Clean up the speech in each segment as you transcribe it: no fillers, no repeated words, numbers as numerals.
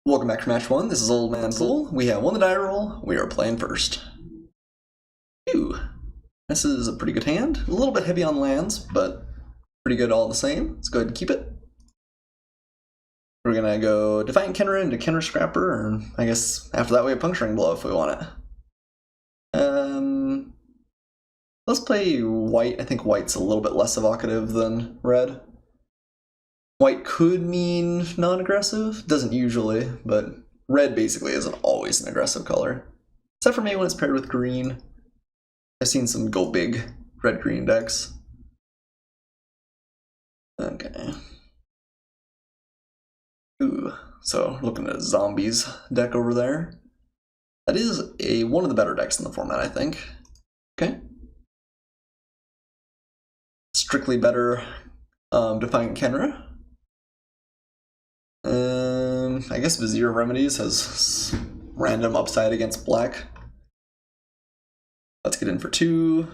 Welcome back to match one. This is Old Man Poole. We have won the die roll. We are playing first. Ew. This is a pretty good hand. A little bit heavy on lands, but pretty good all the same. Let's go ahead and keep it. We're gonna go Defiant Kenra into Kenra Scrapper, or I guess after that we have Puncturing Blow if we want it. Let's play white. I think white's a little bit less evocative than red. White could mean non-aggressive, doesn't usually, but red basically isn't always an aggressive color. Except for maybe when it's paired with green. I've seen some go big red-green decks. Okay. Ooh, so looking at Zombies deck over there. That is one of the better decks in the format, I think. Okay. Strictly better Defiant Kenra. I guess Vizier of Remedies has random upside against black. Let's get in for 2.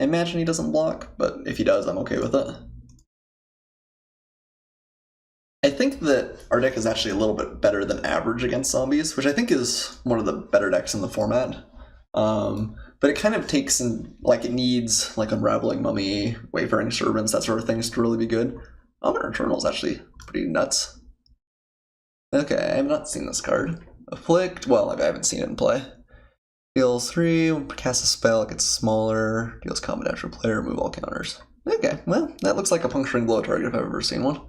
I imagine he doesn't block, but if he does, I'm okay with it. I think that our deck is actually a little bit better than average against zombies, which I think is one of the better decks in the format. But it kind of takes in, like, it needs, like, Unraveling Mummy, Wayfaring Servants, that sort of things to really be good. Omen Eternal is actually pretty nuts. Okay, I have not seen this card. Afflict, well, I haven't seen it in play. Deals 3, when cast a spell, it gets smaller, deals combat damage to a player, remove all counters. Okay, well, that looks like a Puncturing Blow target if I've ever seen one.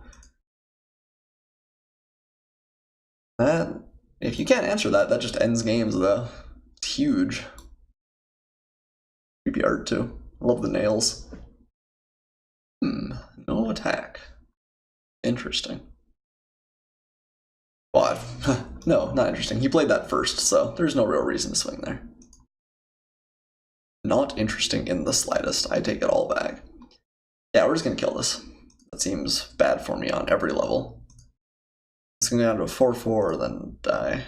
If you can't answer that, that just ends games though. It's huge. Creepy art too. I love the nails. No attack. Interesting. Well, no, not interesting. He played that first, so there's no real reason to swing there. Not interesting in the slightest. I take it all back. Yeah, we're just gonna kill this. That seems bad for me on every level. It's gonna go down to a 4/4, then die.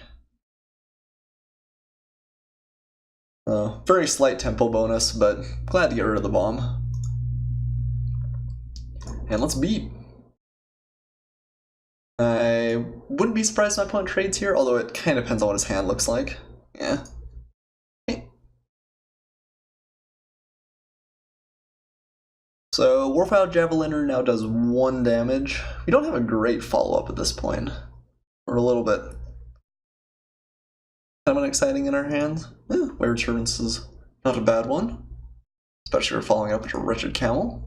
Very slight tempo bonus, but glad to get rid of the bomb. And let's beat. I wouldn't be surprised if my opponent trades here, although it kind of depends on what his hand looks like. Yeah. So Warfile Javeliner now does 1 damage. We don't have a great follow-up at this point. We're a little bit kind of unexciting in our hands. Wayward Servants is not a bad one, especially for following up with a Wretched Camel.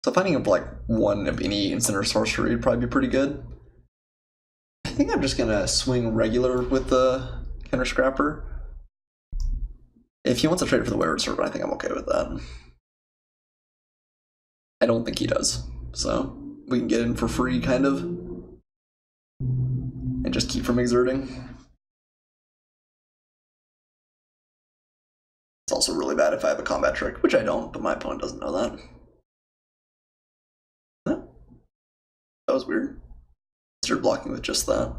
So finding up like 1 of any instant or sorcery would probably be pretty good. I think I'm just gonna swing regular with the Kenra Scrapper. If he wants to trade for the Wayward Servant, I think I'm okay with that. I don't think he does, so we can get in for free, kind of, and just keep from exerting. It's also really bad if I have a combat trick, which I don't, but my opponent doesn't know that. Huh? That was weird. Started blocking with just that.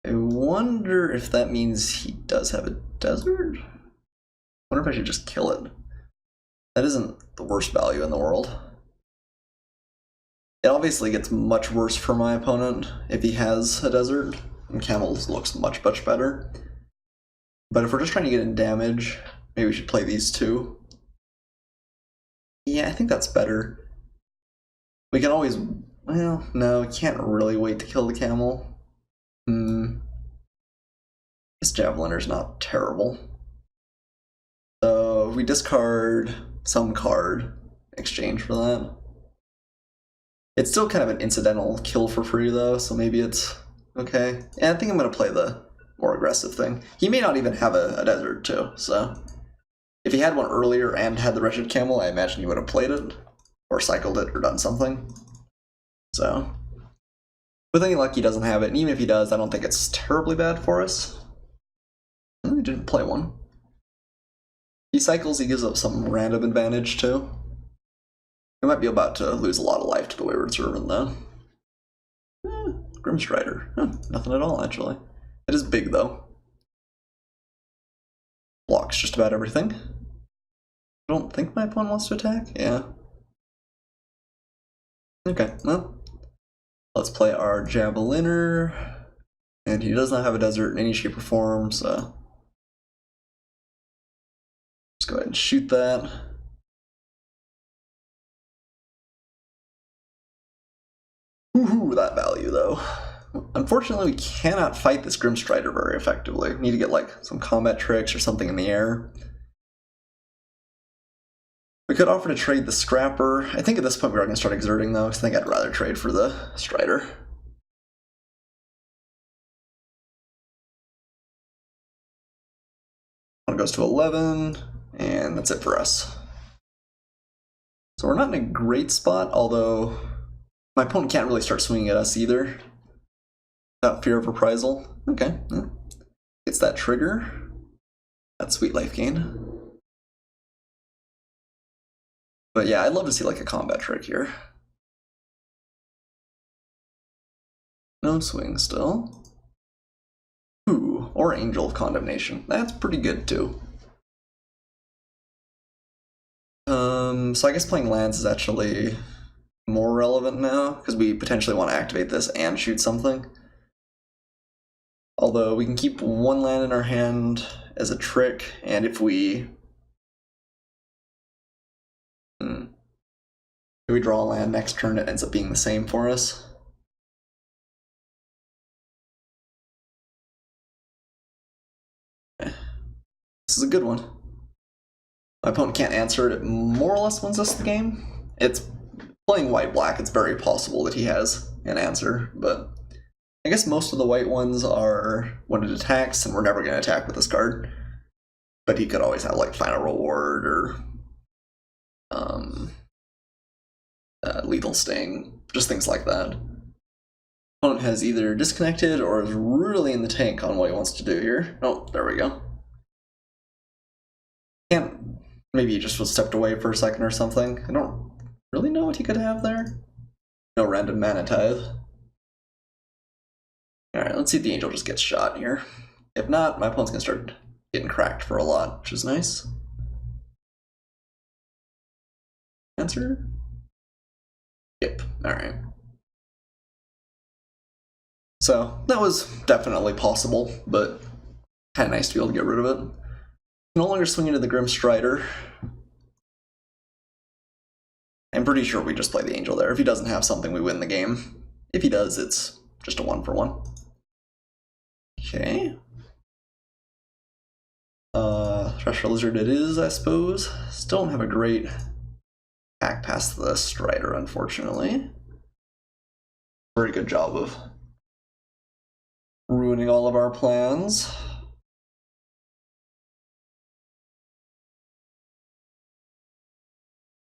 I wonder if that means he does have a desert? I wonder if I should just kill it. That isn't the worst value in the world. It obviously gets much worse for my opponent if he has a desert, and Camels looks much, much better. But if we're just trying to get in damage, maybe we should play these 2. Yeah, I think that's better. We can always, well, no, we can't really wait to kill the camel. This Javeliner's not terrible. So we discard some card in exchange for that. It's still kind of an incidental kill for free though, so maybe it's okay. And I think I'm gonna play the more aggressive thing. He may not even have a desert too, so if he had one earlier and had the Wretched Camel, I imagine he would have played it, or cycled it, or done something. So, with any luck he doesn't have it, and even if he does, I don't think it's terribly bad for us. He didn't play one. He cycles, he gives up some random advantage too. We might be about to lose a lot of life to the Wayward Servant though. Grimstrider. Nothing at all, actually. It is big though. Blocks just about everything. I don't think my opponent wants to attack? Yeah. Okay, well, let's play our Javeliner. And he does not have a desert in any shape or form, so let's go ahead and shoot that. Woohoo, that value though. Unfortunately, we cannot fight this Grim Strider very effectively. We need to get like some combat tricks or something in the air. We could offer to trade the Scrapper. I think at this point we are going to start exerting though, because I think I'd rather trade for the Strider. One goes to 11, and that's it for us. So we're not in a great spot, although my opponent can't really start swinging at us either. Without fear of reprisal. Okay, yeah. It's that trigger. That's sweet life gain. But yeah, I'd love to see like a combat trick here. No swing still. Ooh, or Angel of Condemnation. That's pretty good too. So I guess playing lands is actually more relevant now, because we potentially want to activate this and shoot something. Although we can keep one land in our hand as a trick, and if we draw a land next turn, it ends up being the same for us. Okay. This is a good one. My opponent can't answer it. It more or less wins us the game. It's playing white-black, it's very possible that he has an answer, but I guess most of the white ones are when it attacks, and we're never going to attack with this card. But he could always have like Final Reward or Lethal Sting, just things like that. Opponent has either disconnected or is really in the tank on what he wants to do here. Oh, there we go. Can't. Maybe he just was stepped away for a second or something. I don't really know what he could have there. No random mana tithe. Alright, let's see if the angel just gets shot here. If not, my opponent's gonna start getting cracked for a lot, which is nice. Answer? Yep, alright. So, that was definitely possible, but kind of nice to be able to get rid of it. No longer swing into the Grim Strider. I'm pretty sure we just play the angel there. If he doesn't have something, we win the game. If he does, it's just a 1-for-1. Okay. Thresher Lizard it is, I suppose. Still don't have a great attack past the Strider, unfortunately. Very good job of ruining all of our plans.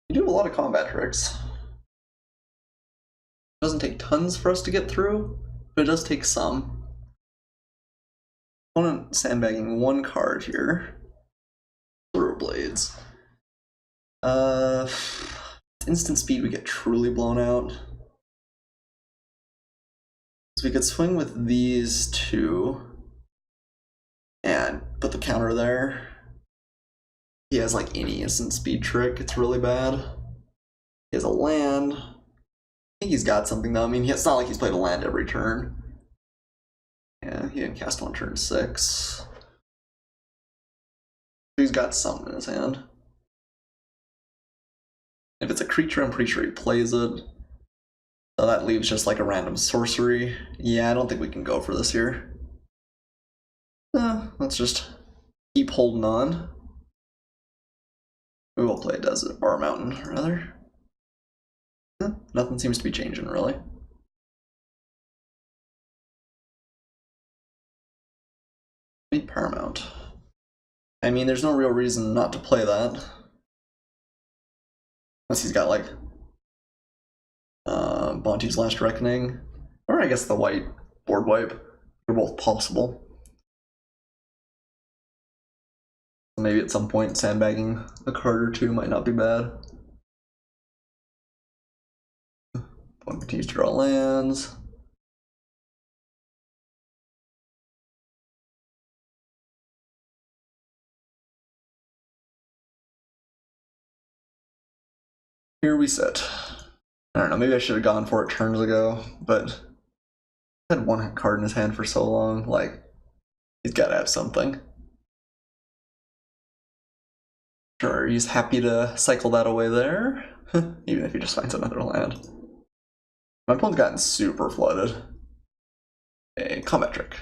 You do have a lot of combat tricks. It doesn't take tons for us to get through, but it does take some. Opponent sandbagging one card here. Blades. Instant speed, we get truly blown out. So we could swing with these two and put the counter there. He has like any instant speed trick, it's really bad. He has a land. I think he's got something though. I mean, it's not like he's played a land every turn. Yeah, he didn't cast on turn 6. He's got something in his hand. If it's a creature, I'm pretty sure he plays it. So that leaves just like a random sorcery. Yeah, I don't think we can go for this here. Let's just keep holding on. We will play a desert or a mountain, rather. Nothing seems to be changing, really. Need Paramount. I mean, there's no real reason not to play that. Unless he's got, like, Bonti's Last Reckoning. Or I guess the white board wipe. They're both possible. Maybe at some point sandbagging a card or two might not be bad. One continues to draw lands. Here we sit. I don't know, maybe I should have gone for it turns ago, but I had one card in his hand for so long, like, he's gotta have something. Sure, he's happy to cycle that away there, even if he just finds another land. My opponent's gotten super flooded. A combat trick.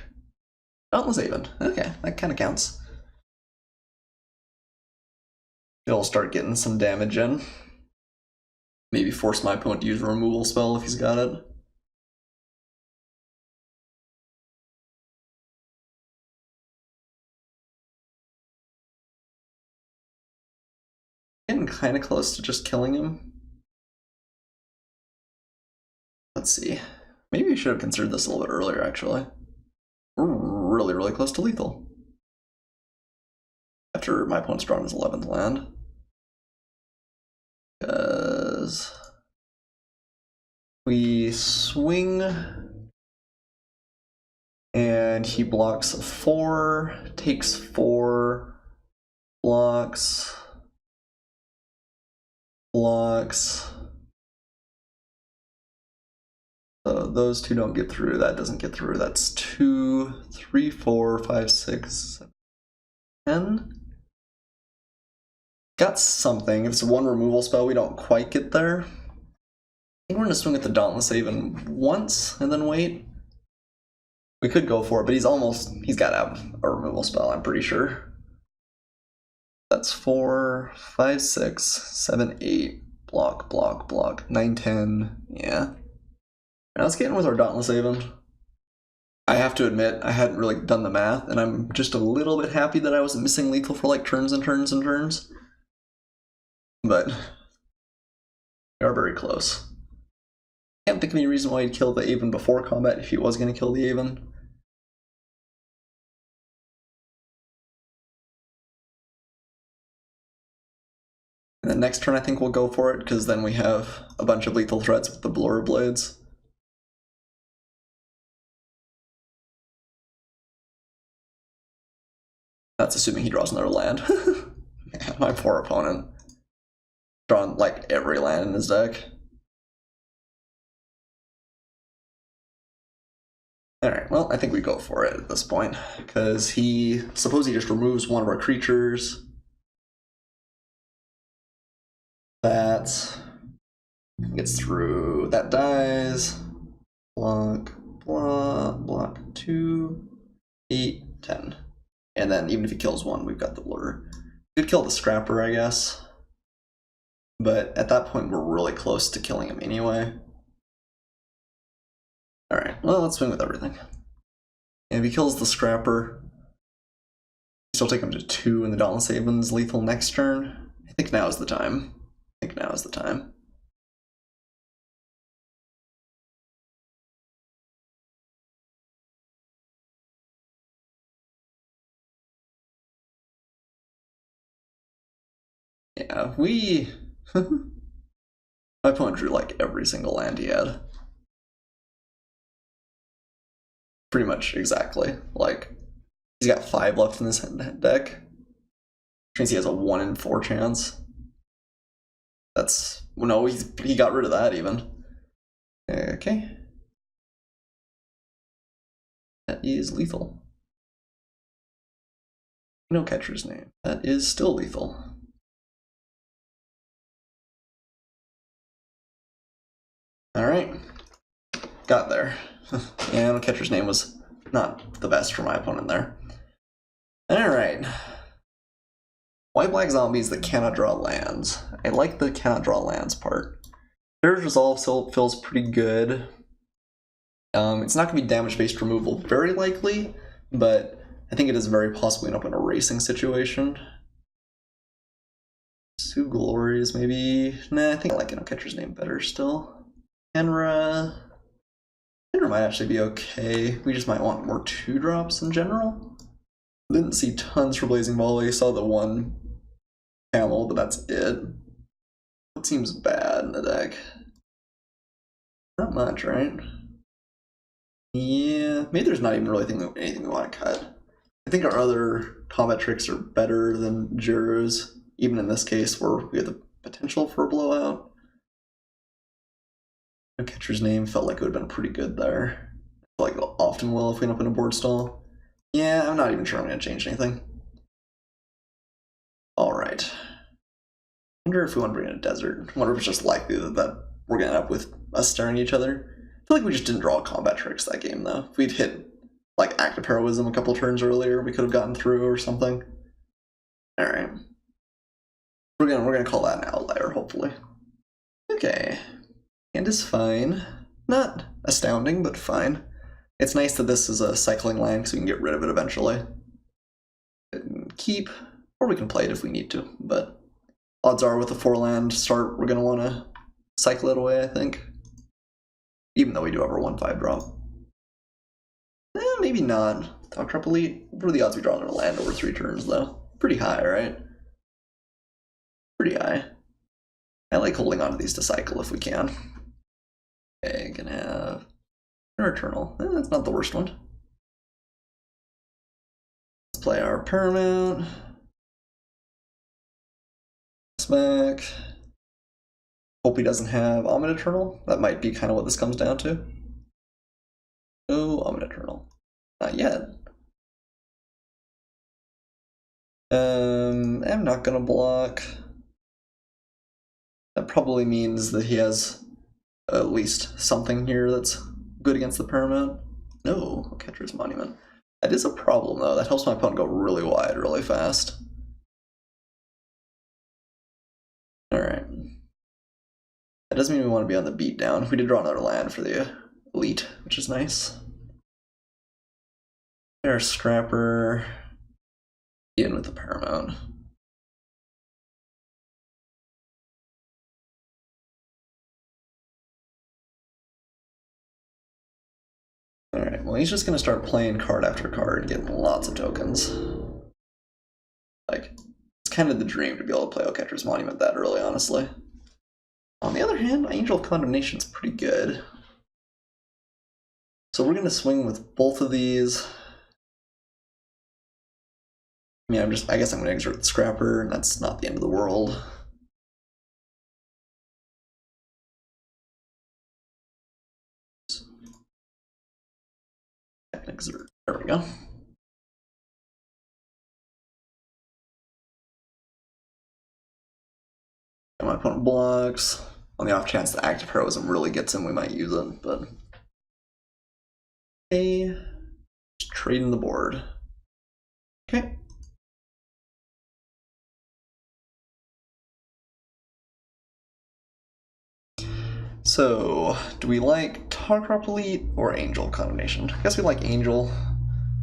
Dauntless Haven. Okay, that kind of counts. He'll start getting some damage in. Maybe force my opponent to use a removal spell if he's got it. Getting kind of close to just killing him. Let's see. Maybe we should have considered this a little bit earlier, actually. We're really, really close to lethal. After my opponent's drawn his 11th land. Because we swing and he blocks 4, takes 4, blocks. So those two don't get through, that doesn't get through. That's 2, 3, 4, 5, 6, 7, 10. Got something. If it's one removal spell, we don't quite get there. I think we're gonna swing at the Dauntless Haven once and then wait. We could go for it, but he's gotta have a removal spell, I'm pretty sure. That's 4, 5, 6, 7, 8. Block. 9, 10. Yeah. Now let's get in with our Dauntless Haven. I have to admit, I hadn't really done the math, and I'm just a little bit happy that I wasn't missing lethal for like turns and turns and turns. But we are very close. Can't think of any reason why he'd kill the Haven before combat if he was going to kill the Haven. And then next turn I think we'll go for it, because then we have a bunch of lethal threats with the Blur Blades. That's assuming he draws another land. My poor opponent. Drawn like every land in his deck. Alright, well, I think we go for it at this point, because suppose he just removes one of our creatures. That gets through, that dies. Block 2, 8, 10. And then even if he kills one, we've got the Blur. We could kill the Scrapper, I guess. But at that point, we're really close to killing him anyway. Alright, well, let's swing with everything. And if he kills the Scrapper, still take him to 2, and the Dauntless Haven's lethal next turn. I think now is the time. Yeah, my opponent drew like every single land he had. Pretty much exactly. Like, he's got 5 left in this deck. Which means he has a 1 in 4 chance. No, he got rid of that even. Okay. That is lethal. No catcher's name. That is still lethal. Alright. Got there. Yeah, the catcher's name was not the best for my opponent there. Alright. White-black zombies that cannot draw lands. I like the cannot draw lands part. Their resolve still feels pretty good. It's not going to be damage-based removal, very likely, but I think it is very possibly up in a racing situation. Sue Glories, maybe. Nah, I think I like catcher's name better still. Henra might actually be okay. We just might want more 2-drops in general. Didn't see tons for Blazing Volley. Saw the 1 camel, but that's it. What seems bad in the deck? Not much, right? Yeah, maybe there's not even really anything we want to cut. I think our other combat tricks are better than Jiro's, even in this case where we have the potential for a blowout. No catcher's name felt like it would have been pretty good there. I feel like it often will if we end up in a board stall. Yeah, I'm not even sure I'm going to change anything. Alright. I wonder if we want to bring in a desert. I wonder if it's just likely that we're going to end up with us staring at each other. I feel like we just didn't draw combat tricks that game, though. If we'd hit, like, active heroism a couple turns earlier, we could have gotten through or something. Alright. We're gonna call that an outlier, hopefully. Okay. Hand is fine. Not astounding, but fine. It's nice that this is a cycling land because we can get rid of it eventually. Keep, or we can play it if we need to, but odds are with a 4-land start, we're going to want to cycle it away, I think. Even though we do have our 1/5 drop. Maybe not. Talk Trap Elite. What are the odds we draw another land over 3 turns, though? Pretty high, right? Pretty high. I like holding on to these to cycle if we can. Okay, gonna have an Eternal. That's not the worst one. Let's play our Paramount. Back. Hope he doesn't have Omni Eternal. That might be kind of what this comes down to. Oh, Omni Eternal. Not yet. I'm not gonna block. That probably means that he has at least something here that's good against the Paramount. No, Catcher's Monument. That is a problem though. That helps my opponent go really wide really fast. Alright. That doesn't mean we want to be on the beatdown. We did draw another land for the elite, which is nice. There's Scrapper. In with the Paramount. Alright, well he's just going to start playing card after card and getting lots of tokens. Like, it's kind of the dream to be able to play Catcher's Monument that early, honestly. On the other hand, Angel of Condemnation is pretty good. So we're going to swing with both of these. I mean, I guess I'm going to exert the Scrapper, and that's not the end of the world. I can exert. There we go. And my opponent blocks. On the off chance the active heroism really gets him, we might use it, but okay. Just trading the board. Okay. So, do we like Tarkrop Elite or Angel Condemnation? I guess we like Angel.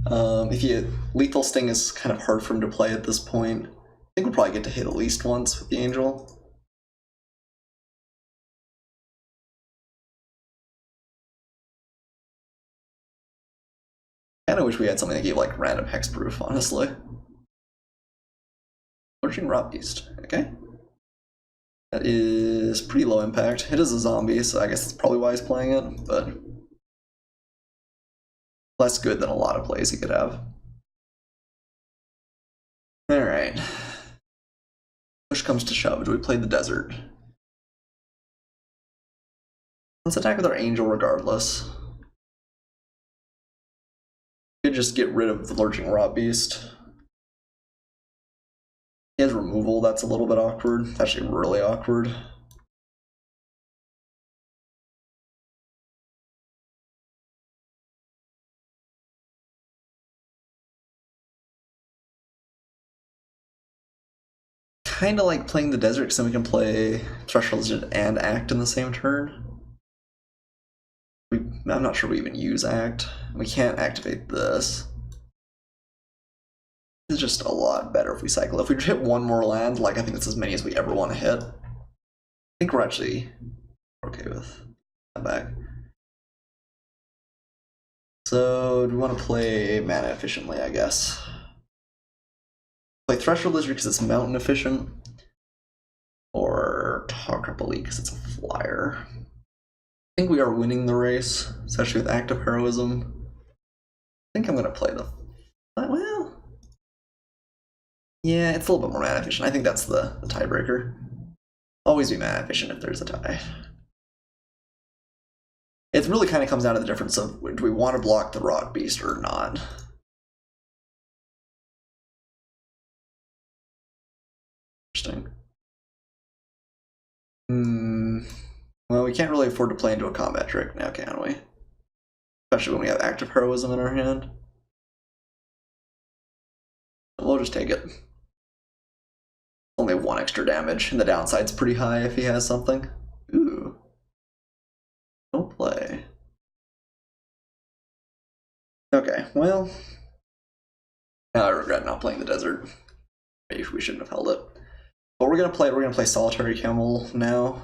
If you Lethal Sting is kind of hard for him to play at this point. I think we'll probably get to hit at least once with the Angel. I kinda wish we had something that gave like random hexproof, honestly. Lurching Rot Beast, okay. That is pretty low impact. It is a zombie, so I guess that's probably why he's playing it, but less good than a lot of plays he could have. Alright. Push comes to shove. Do we play the desert? Let's attack with our Angel regardless. We could just get rid of the Lurching Rot Beast. He has removal, that's a little bit awkward. It's actually really awkward. Kind of like playing the desert because then we can play Threshold and Act in the same turn. I'm not sure we even use Act. We can't activate this. It's just a lot better if we cycle. If we hit one more land, like I think it's as many as we ever want to hit. I think we're actually okay with that back. So do we want to play mana efficiently, I guess? Play Threshold Lizard because it's mountain efficient. Or Talk Up Elite because it's a flyer. I think we are winning the race, especially with active heroism. I think I'm going to play the... Well... Yeah, it's a little bit more mana efficient. I think that's the tiebreaker. Always be mana efficient if there's a tie. It really kind of comes down to the difference of do we want to block the Rock Beast or not. Interesting. Well, we can't really afford to play into a combat trick now, can we? Especially when we have active heroism in our hand. We'll just take it. Only 1 extra damage, and the downside's pretty high if he has something. Ooh. No play. Okay, well. Now I regret not playing the desert. Maybe we shouldn't have held it. But we're gonna play Solitary Camel now.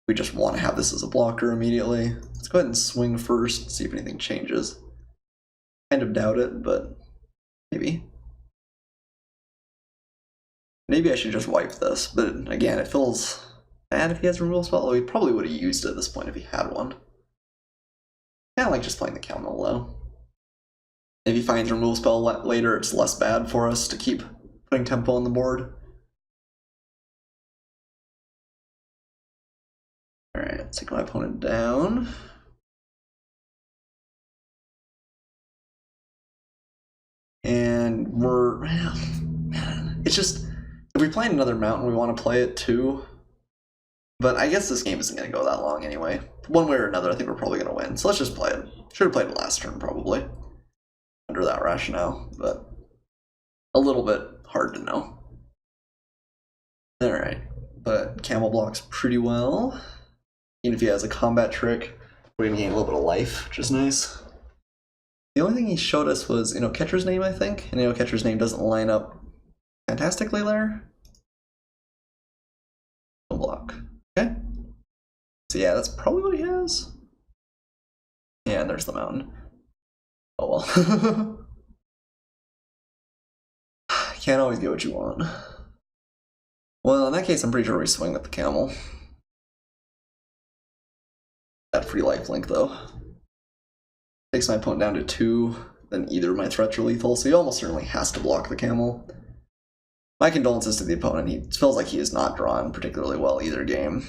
We just want to have this as a blocker immediately. Let's go ahead and swing first, see if anything changes. Kind of doubt it, but maybe. Maybe I should just wipe this, but again, it feels bad if he has removal spell. He probably would have used it at this point if he had one. Kind of like just playing the Camel though. If he finds removal spell later, it's less bad for us to keep putting tempo on the board. Alright, let's take my opponent down. And it's just, if we play another mountain, we want to play it too. But I guess this game isn't going to go that long anyway. One way or another, I think we're probably going to win. So let's just play it. Should have played it last turn, probably. Under that rationale, but a little bit hard to know. Alright, but Camel blocks pretty well. Even if he has a combat trick, we're going to gain a little bit of life, which is nice. The only thing he showed us was Catcher's Name, I think. And Catcher's Name doesn't line up fantastically there. No block. Okay. So yeah, that's probably what he has. Yeah, and there's the mountain. Oh well. Can't always get what you want. Well, in that case, I'm pretty sure we swing with the Camel. That free lifelink, though. Takes my opponent down to 2, then either of my threats are lethal, so he almost certainly has to block the Camel. My condolences to the opponent. He feels like he has not drawn particularly well either game.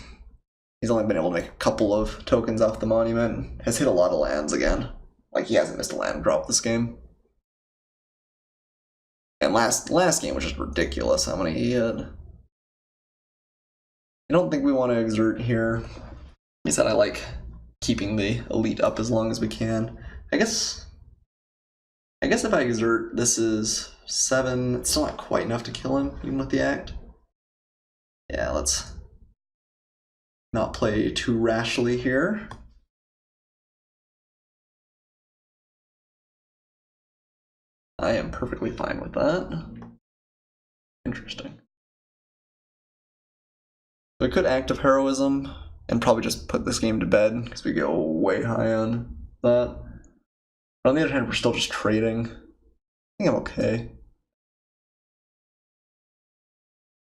He's only been able to make a couple of tokens off the monument, has hit a lot of lands again. Like, he hasn't missed a land drop this game. And last game was just ridiculous how many he had. I don't think we want to exert here. He said I like keeping the elite up as long as we can. I guess if I exert, this is 7. It's still not quite enough to kill him, even with the act. Yeah, let's not play too rashly here. I am perfectly fine with that. Interesting. So I could active heroism and probably just put this game to bed because we go way high on that. But on the other hand, we're still just trading. I think I'm okay.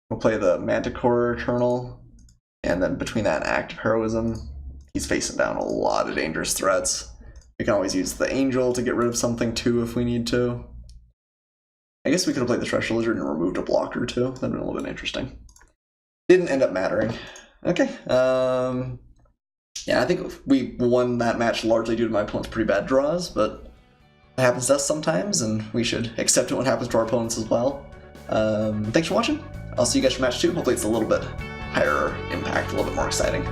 We'll play the Manticore Eternal, and then between that and active heroism, he's facing down a lot of dangerous threats. We can always use the Angel to get rid of something too if we need to. I guess we could have played the Thresher Lizard and removed a blocker too. That'd been a little bit interesting. Didn't end up mattering. Okay. Yeah, I think we won that match largely due to my opponent's pretty bad draws, but it happens to us sometimes, and we should accept it when it happens to our opponents as well. Thanks for watching. I'll see you guys for match 2. Hopefully it's a little bit higher impact, a little bit more exciting.